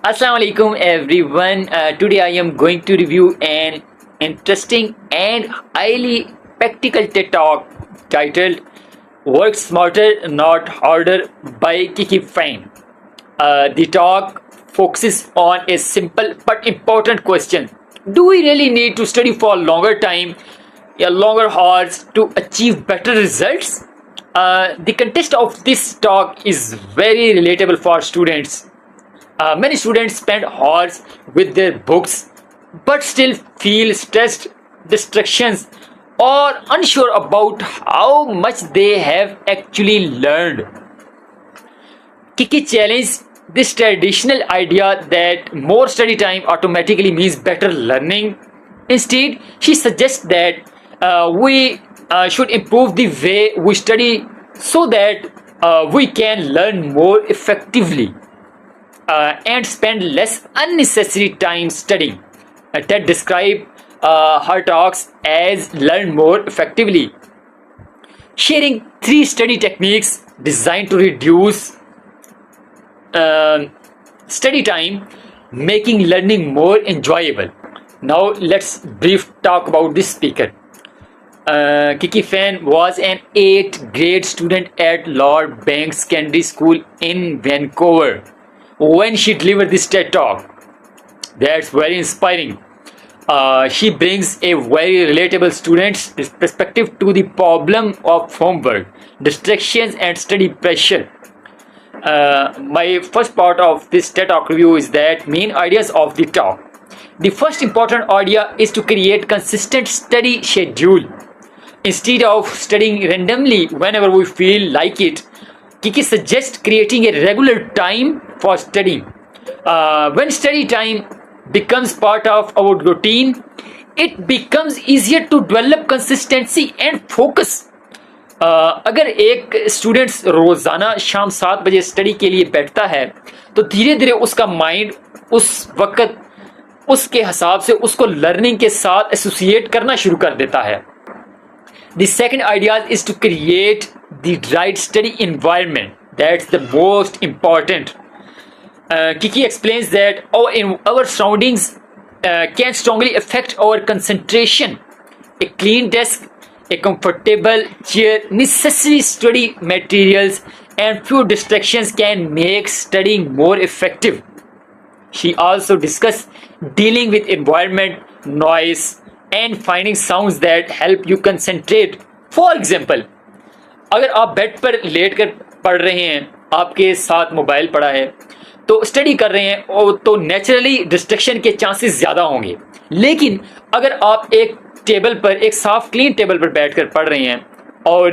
Assalamualaikum everyone. Today I am going to review an interesting and highly practical TED Talk titled Work Smarter Not Harder by Kiki Fan. The talk focuses on a simple but important question. Do we really need to study for a longer time, longer hours to achieve better results? The context of this talk is very relatable for students. Many students spend hours with their books but still feel stressed, distractions, or unsure about how much they have actually learned. Kiki challenged this traditional idea that more study time automatically means better learning. Instead, she suggests that we should improve the way we study so that we can learn more effectively and spend less unnecessary time studying. TED described her talks as learn more effectively, sharing three study techniques designed to reduce uh, study time, making learning more enjoyable. Now let's brief talk about this speaker. Kiki Fan was an 8th grade student at Lord Banks Secondary School in Vancouver when she delivered this TED talk. That's very inspiring. She brings a very relatable student's perspective to the problem of homework, distractions, and study pressure. My first part of this TED Talk review is that main ideas of the talk. The first important idea is to create consistent study schedule. Instead of studying randomly whenever we feel like it, Kiki suggests creating a regular time for studying. When study time becomes part of our routine, it becomes easier to develop consistency and focus. अगर एक students रोज़ाना शाम 7 बजे study के लिए बैठता है तो धीरे धीरे उसका माइंड उस वक्त उसके हिसाब से उसको लर्निंग के साथ एसोसिएट करना शुरू कर देता है. The second idea is to create the right study environment. That's the most important. Kiki explains that our surroundings can strongly affect our concentration. A clean desk, a comfortable chair, necessary study materials, and few distractions can make studying more effective. She also discussed dealing with environment, noise, and finding sounds that help you concentrate. For example, अगर आप bed पर late कर पढ़ रहे हैं, आपके साथ mobile पड़ा है, तो स्टडी कर रहे हैं और तो नेचुरली डिस्ट्रैक्शन के चांसेस ज़्यादा होंगे. लेकिन अगर आप एक टेबल पर, एक साफ क्लीन टेबल पर बैठकर पढ़ रहे हैं और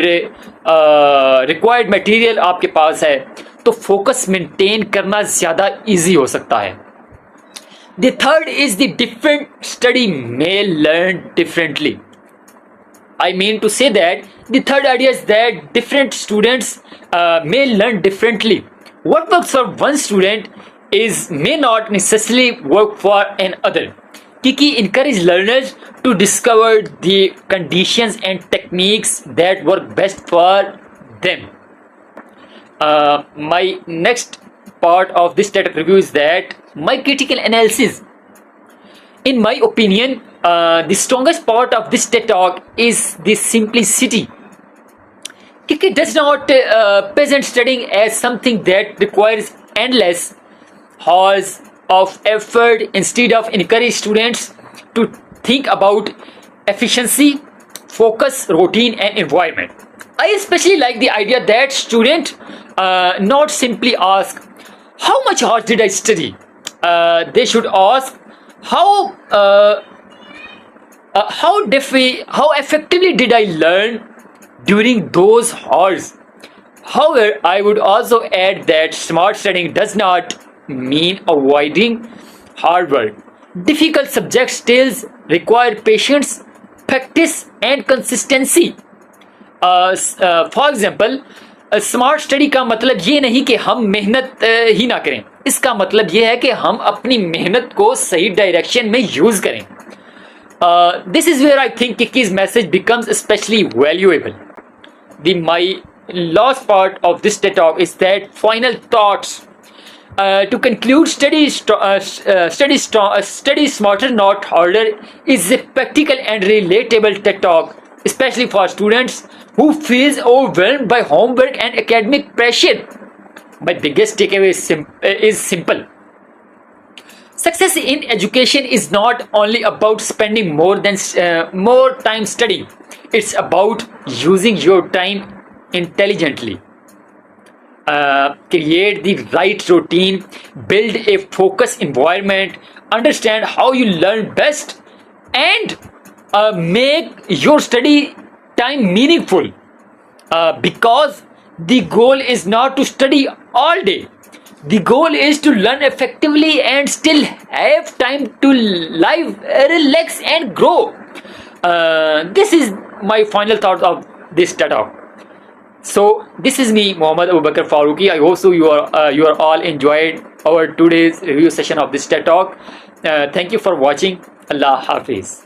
रिक्वायर्ड मटेरियल आपके पास है, तो फोकस मेंटेन करना ज़्यादा इजी हो सकता है. The third is the different study may learn differently. I mean to say that the third idea is that different students may learn differently. What works for one student may not necessarily work for another. Kiki encourages learners to discover the conditions and techniques that work best for them. My next part of this TED review is that my critical analysis. In my opinion, the strongest part of this TED Talk is the simplicity. Kiki does not present studying as something that requires endless hours of effort. Instead of encourage students to think about efficiency, focus, routine, and environment. I especially like the idea that students not simply ask, how much hours did I study? They should ask, how effectively did I learn during those hours? However, I would also add that smart studying does not mean avoiding hard work. Difficult subjects still require patience, practice, and consistency. For example, smart study का मतलब ये नहीं कि हम मेहनत ही ना करें. इसका मतलब ये है कि हम अपनी मेहनत को सही डायरेक्शन में यूज करें. This is where I think Kiki's message becomes especially valuable. My last part of this TED Talk is that final thoughts. To conclude, study smarter, not harder is a practical and relatable TED talk, especially for students who feel overwhelmed by homework and academic pressure. My biggest takeaway is simple. Success in education is not only about spending more time studying. It's about using your time intelligently. Create the right routine, build a focused environment, understand how you learn best, and make your study time meaningful. Because the goal is not to study all day. The goal is to learn effectively and still have time to live, relax, and grow. This is my final thought of this TED talk. So this is me, Muhammad Abu Bakr Farooqi. I hope so you are all enjoyed our today's review session of this TED talk. Thank you for watching. Allah Hafiz.